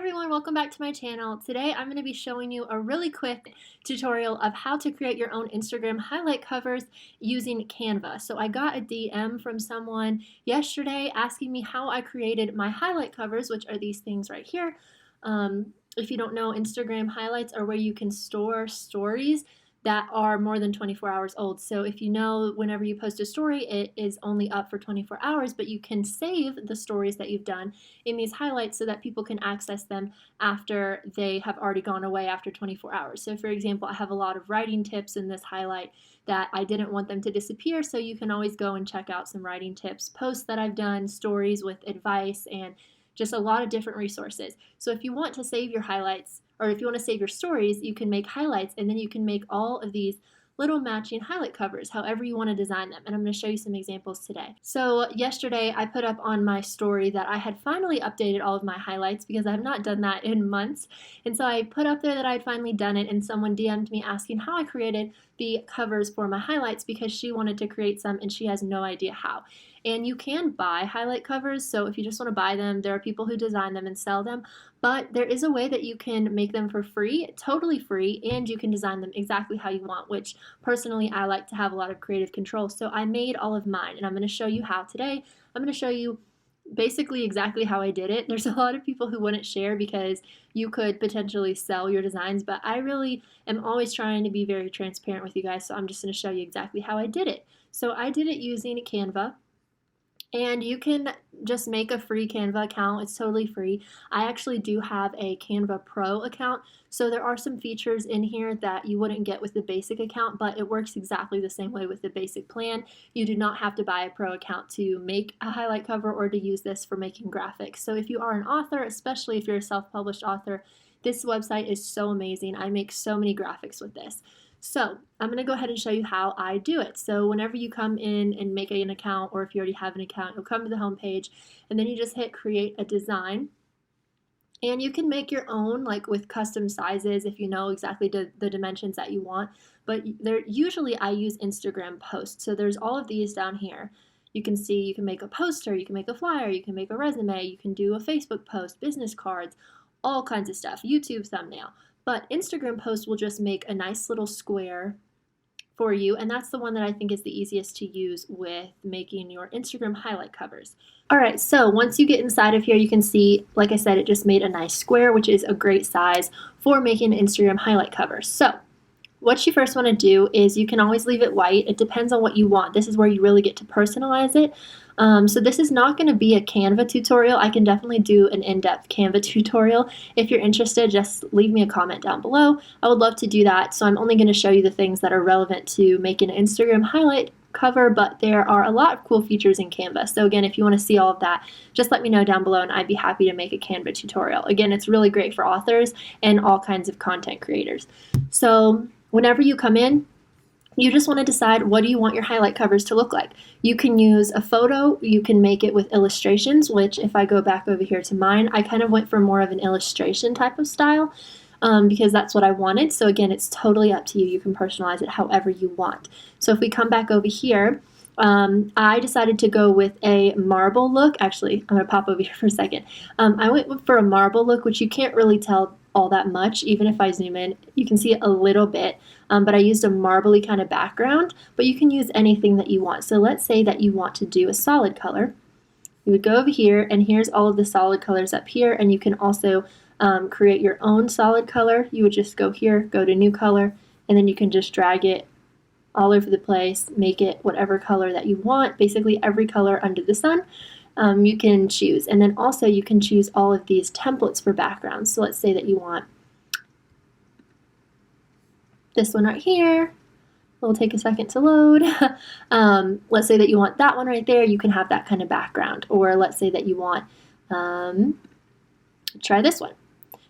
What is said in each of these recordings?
everyone, welcome back to my channel. Today I'm going to be showing you a really quick tutorial of how to create your own Instagram highlight covers using Canva. So I got a DM from someone yesterday asking me how I created my highlight covers, which are these things right here. If you don't know, Instagram highlights are where you can store stories that are more than 24 hours old. So if you know, whenever you post a story, it is only up for 24 hours, but you can save the stories that you've done in these highlights so that people can access them after they have already gone away after 24 hours. So for example, I have a lot of writing tips in this highlight that I didn't want them to disappear, so you can always go and check out some writing tips, posts that I've done, stories with advice, and just a lot of different resources. So if you want to save your highlights, or if you want to save your stories, you can make highlights, and then you can make all of these little matching highlight covers, however you want to design them. And I'm going to show you some examples today. So yesterday I put up on my story that I had finally updated all of my highlights because I have not done that in months. And so I put up there that I had finally done it, and someone DM'd me asking how I created the covers for my highlights because she wanted to create some and she has no idea how. And you can buy highlight covers, so if you just want to buy them, there are people who design them and sell them, but there is a way that you can make them for free, totally free, and you can design them exactly how you want, which personally I like to have a lot of creative control. So I made all of mine, and I'm going to show you how today. I'm going to show you basically exactly how I did it. There's a lot of people who wouldn't share because you could potentially sell your designs, but I really am always trying to be very transparent with you guys, so I'm just going to show you exactly how I did it. So I did it using Canva. And you can just make a free Canva account. It's totally free. I actually do have a Canva Pro account, so there are some features in here that you wouldn't get with the basic account, but it works exactly the same way with the basic plan. You do not have to buy a pro account to make a highlight cover or to use this for making graphics. So if you are an author, especially if you're a self-published author, this website is so amazing. I make so many graphics with this. So I'm going to go ahead and show you how I do it. So whenever you come in and make an account, or if you already have an account, you'll come to the home page and then you just hit create a design. And you can make your own, like with custom sizes if you know exactly the dimensions that you want. But usually I use Instagram posts. So there's all of these down here. You can see you can make a poster, you can make a flyer, you can make a resume, you can do a Facebook post, business cards, all kinds of stuff, YouTube thumbnail. But Instagram post will just make a nice little square for you, and that's the one that I think is the easiest to use with making your Instagram highlight covers. Alright, so once you get inside of here, you can see, like I said, it just made a nice square, which is a great size for making an Instagram highlight cover. So what you first want to do is you can always leave it white. It depends on what you want. This is where you really get to personalize it. So this is not going to be a Canva tutorial. I can definitely do an in-depth Canva tutorial. If you're interested, just leave me a comment down below. I would love to do that. So I'm only going to show you the things that are relevant to making an Instagram highlight cover, but there are a lot of cool features in Canva. So again, if you want to see all of that, just let me know down below and I'd be happy to make a Canva tutorial. Again, it's really great for authors and all kinds of content creators. So whenever you come in, you just want to decide what do you want your highlight covers to look like. You can use a photo, you can make it with illustrations, which if I go back over here to mine, I kind of went for more of an illustration type of style because that's what I wanted. So again, it's totally up to you. You can personalize it however you want. So if we come back over here, I decided to go with a marble look. Actually, I'm going to pop over here for a second. I went for a marble look, which you can't really tell all that much. Even if I zoom in, you can see it a little bit, but I used a marbly kind of background, but you can use anything that you want. So let's say that you want to do a solid color. You would go over here, and here's all of the solid colors up here, and you can also create your own solid color. You would just go here, go to new color, and then you can just drag it all over the place, make it whatever color that you want, basically every color under the sun. You can choose, and then also you can choose all of these templates for backgrounds. So let's say that you want this one right here. It'll take a second to load. Let's say that you want that one right there. You can have that kind of background. Or let's say that you want, try this one.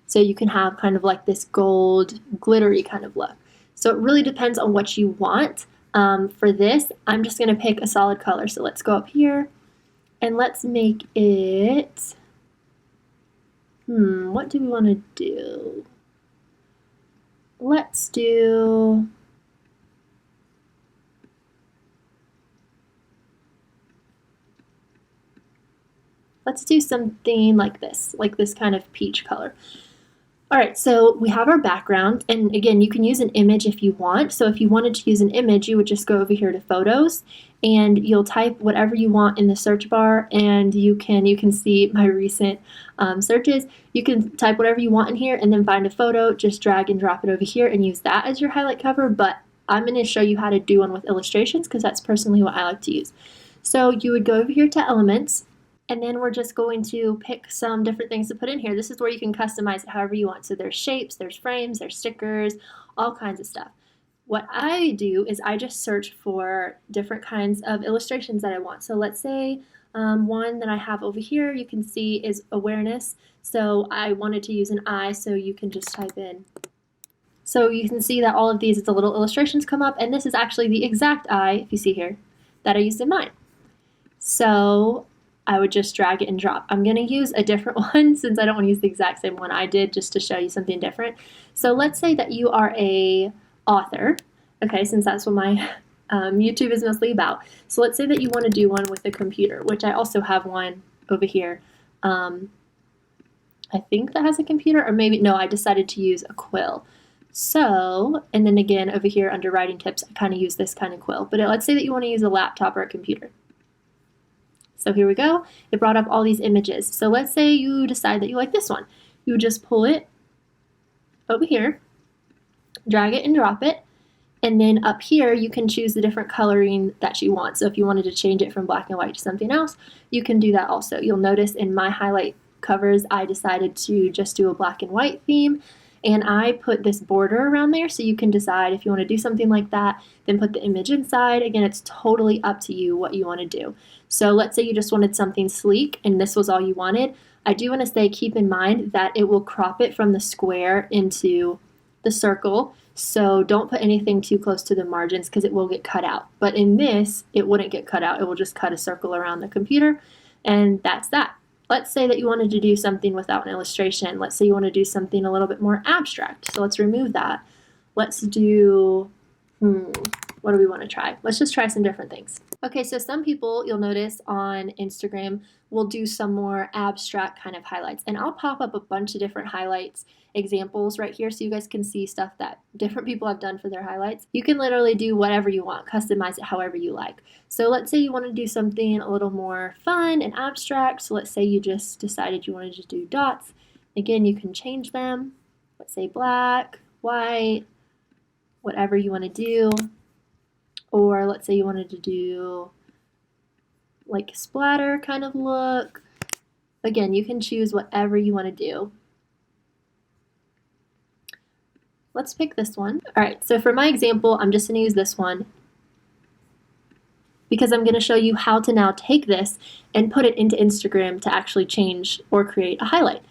So you can have kind of like this gold glittery kind of look. So it really depends on what you want. For this, I'm just going to pick a solid color. So let's go up here and let's make it, what do we want to do? Let's Let's do something like this kind of peach color. All right, so we have our background, and again, you can use an image if you want. So if you wanted to use an image, you would just go over here to photos, and you'll type whatever you want in the search bar, and you can see my recent searches. You can type whatever you want in here, and then find a photo, just drag and drop it over here, and use that as your highlight cover. But I'm going to show you how to do one with illustrations because that's personally what I like to use. So you would go over here to Elements. And then we're just going to pick some different things to put in here. This is where you can customize it however you want. So there's shapes, there's frames, there's stickers, all kinds of stuff. What I do is I just search for different kinds of illustrations that I want. So let's say one that I have over here you can see is awareness. So I wanted to use an eye, so you can just type in. So you can see that all of these, the little illustrations come up, and this is actually the exact eye, if you see here, that I used in mine. So I would just drag it and drop. I'm going to use a different one since I don't want to use the exact same one I did, just to show you something different. So let's say that you are a author, okay, since that's what my YouTube is mostly about. So let's say that you want to do one with a computer, which I also have one over here. I think that has a computer, or maybe, no, I decided to use a quill. So, and then again, over here under writing tips, I kind of use this kind of quill. But let's say that you want to use a laptop or a computer. So here we go. It brought up all these images. So let's say you decide that you like this one. You would just pull it over here, drag it and drop it, and then up here you can choose the different coloring that you want. So if you wanted to change it from black and white to something else, you can do that also. You'll notice in my highlight covers, I decided to just do a black and white theme, and I put this border around there, so you can decide if you want to do something like that, then put the image inside. Again, it's totally up to you what you want to do. So let's say you just wanted something sleek and this was all you wanted. I do want to say, keep in mind that it will crop it from the square into the circle. So don't put anything too close to the margins because it will get cut out. But in this, it wouldn't get cut out. It will just cut a circle around the computer, and that's that. Let's say that you wanted to do something without an illustration. Let's say you want to do something a little bit more abstract. So let's remove that. Let's do, what do we want to try? Let's just try some different things. Okay, so some people, you'll notice on Instagram, will do some more abstract kind of highlights. And I'll pop up a bunch of different highlights examples right here so you guys can see stuff that different people have done for their highlights. You can literally do whatever you want, customize it however you like. So let's say you want to do something a little more fun and abstract. So let's say you just decided you wanted to do dots. Again, you can change them. Let's say black, white, whatever you want to do. Or let's say you wanted to do like splatter kind of look. Again, you can choose whatever you want to do. Let's pick this one. All right, so for my example, I'm just going to use this one because I'm going to show you how to now take this and put it into Instagram to actually change or create a highlight.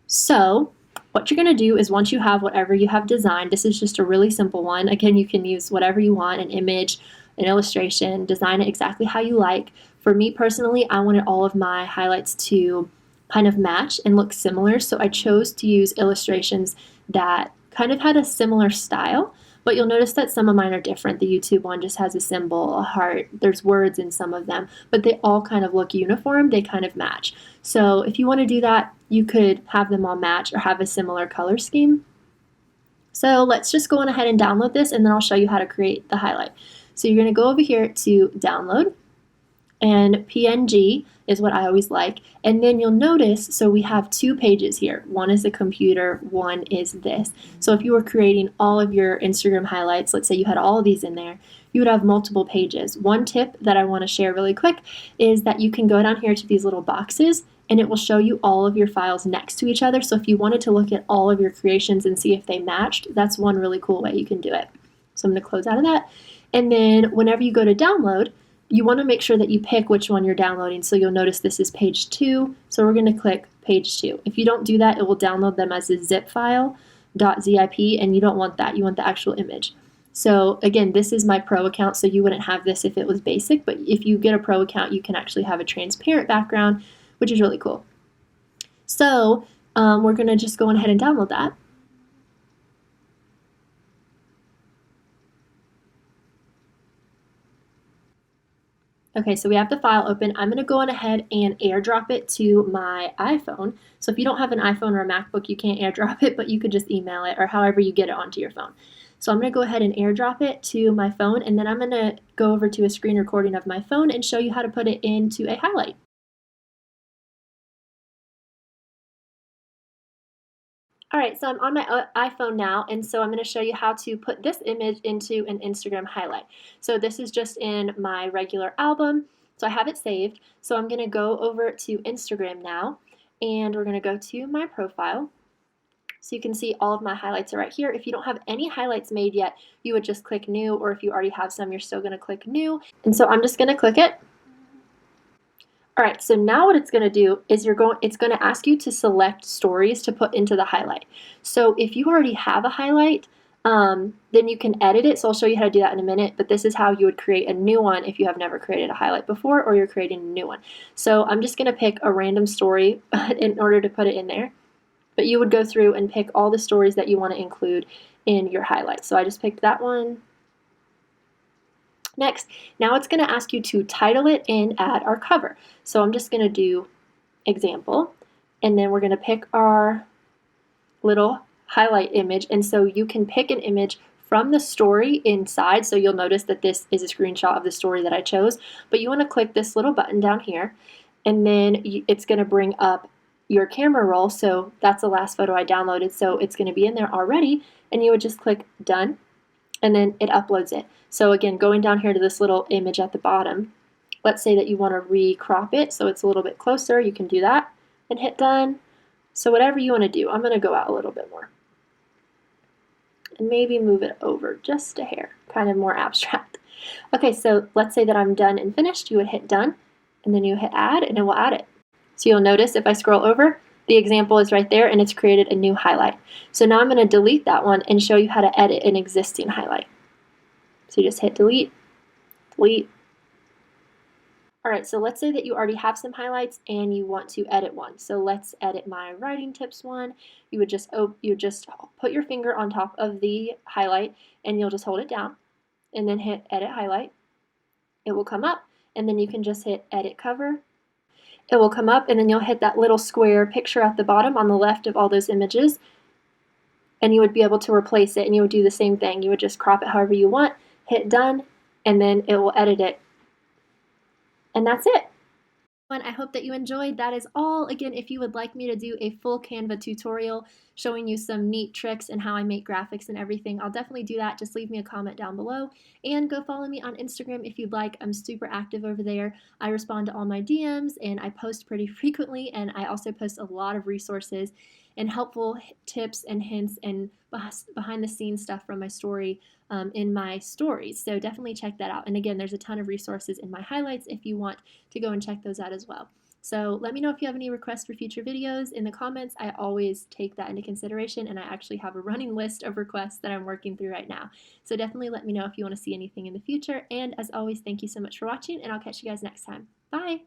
So what you're going to do is, once you have whatever you have designed, this is just a really simple one. Again, you can use whatever you want, an image, an illustration, design it exactly how you like. For me personally, I wanted all of my highlights to kind of match and look similar, so I chose to use illustrations that kind of had a similar style, but you'll notice that some of mine are different. The YouTube one just has a symbol, a heart, there's words in some of them, but they all kind of look uniform, they kind of match. So if you want to do that, you could have them all match or have a similar color scheme. So let's just go on ahead and download this, and then I'll show you how to create the highlight. So you're going to go over here to download, and PNG is what I always like. And then you'll notice, so we have two pages here. One is the computer, one is this. So if you were creating all of your Instagram highlights, let's say you had all of these in there, you would have multiple pages. One tip that I want to share really quick is that you can go down here to these little boxes, and it will show you all of your files next to each other. So if you wanted to look at all of your creations and see if they matched, that's one really cool way you can do it. So I'm going to close out of that. And then whenever you go to download, you want to make sure that you pick which one you're downloading. So you'll notice this is page 2. So we're going to click page 2. If you don't do that, it will download them as a zip file, .zip, and you don't want that. You want the actual image. So again, this is my pro account, so you wouldn't have this if it was basic, but if you get a pro account, you can actually have a transparent background, which is really cool. So we're going to just go on ahead and download that. Okay, so we have the file open. I'm going to go on ahead and airdrop it to my iPhone. So if you don't have an iPhone or a MacBook, you can't airdrop it, but you could just email it or however you get it onto your phone. So I'm going to go ahead and airdrop it to my phone, and then I'm going to go over to a screen recording of my phone and show you how to put it into a highlight. All right, so I'm on my iPhone now, and so I'm going to show you how to put this image into an Instagram highlight. So this is just in my regular album, so I have it saved. So I'm going to go over to Instagram now, and we're going to go to my profile. So you can see all of my highlights are right here. If you don't have any highlights made yet, you would just click new, or if you already have some, you're still going to click new. And so I'm just going to click it. All right, so now what it's going to do is it's going to ask you to select stories to put into the highlight. So if you already have a highlight, then you can edit it. So I'll show you how to do that in a minute, but this is how you would create a new one if you have never created a highlight before or you're creating a new one. So I'm just going to pick a random story in order to put it in there, but you would go through and pick all the stories that you want to include in your highlight. So I just picked that one. Next, now it's going to ask you to title it and add our cover. So I'm just going to do example, and then we're going to pick our little highlight image. And so you can pick an image from the story inside. So you'll notice that this is a screenshot of the story that I chose, but you want to click this little button down here, and then it's going to bring up your camera roll. So that's the last photo I downloaded. So it's going to be in there already, and you would just click done, and then it uploads it. So again, going down here to this little image at the bottom, let's say that you want to recrop it so it's a little bit closer, you can do that and hit done. So whatever you want to do, I'm going to go out a little bit more and maybe move it over just a hair, kind of more abstract. Okay, so let's say that I'm done and finished. You would hit done, and then you hit add, and it will add it. So you'll notice if I scroll over, the example is right there, and it's created a new highlight. So now I'm going to delete that one and show you how to edit an existing highlight. So you just hit delete, delete. All right, so let's say that you already have some highlights and you want to edit one. So let's edit my writing tips one. You would just put your finger on top of the highlight, and you'll just hold it down and then hit edit highlight. It will come up, and then you can just hit edit cover. It will come up, and then you'll hit that little square picture at the bottom on the left of all those images, and you would be able to replace it, and you would do the same thing. You would just crop it however you want, hit done, and then it will edit it. And that's it. I hope that you enjoyed. That is all. Again, if you would like me to do a full Canva tutorial showing you some neat tricks and how I make graphics and everything, I'll definitely do that. Just leave me a comment down below, and go follow me on Instagram if you'd like. I'm super active over there. I respond to all my DMs, and I post pretty frequently, and I also post a lot of resources and helpful tips and hints and behind the scenes stuff from my story in my stories. So definitely check that out. And again, there's a ton of resources in my highlights if you want to go and check those out as well. So let me know if you have any requests for future videos in the comments. I always take that into consideration, and I actually have a running list of requests that I'm working through right now. So definitely let me know if you want to see anything in the future. And as always, thank you so much for watching, and I'll catch you guys next time. Bye!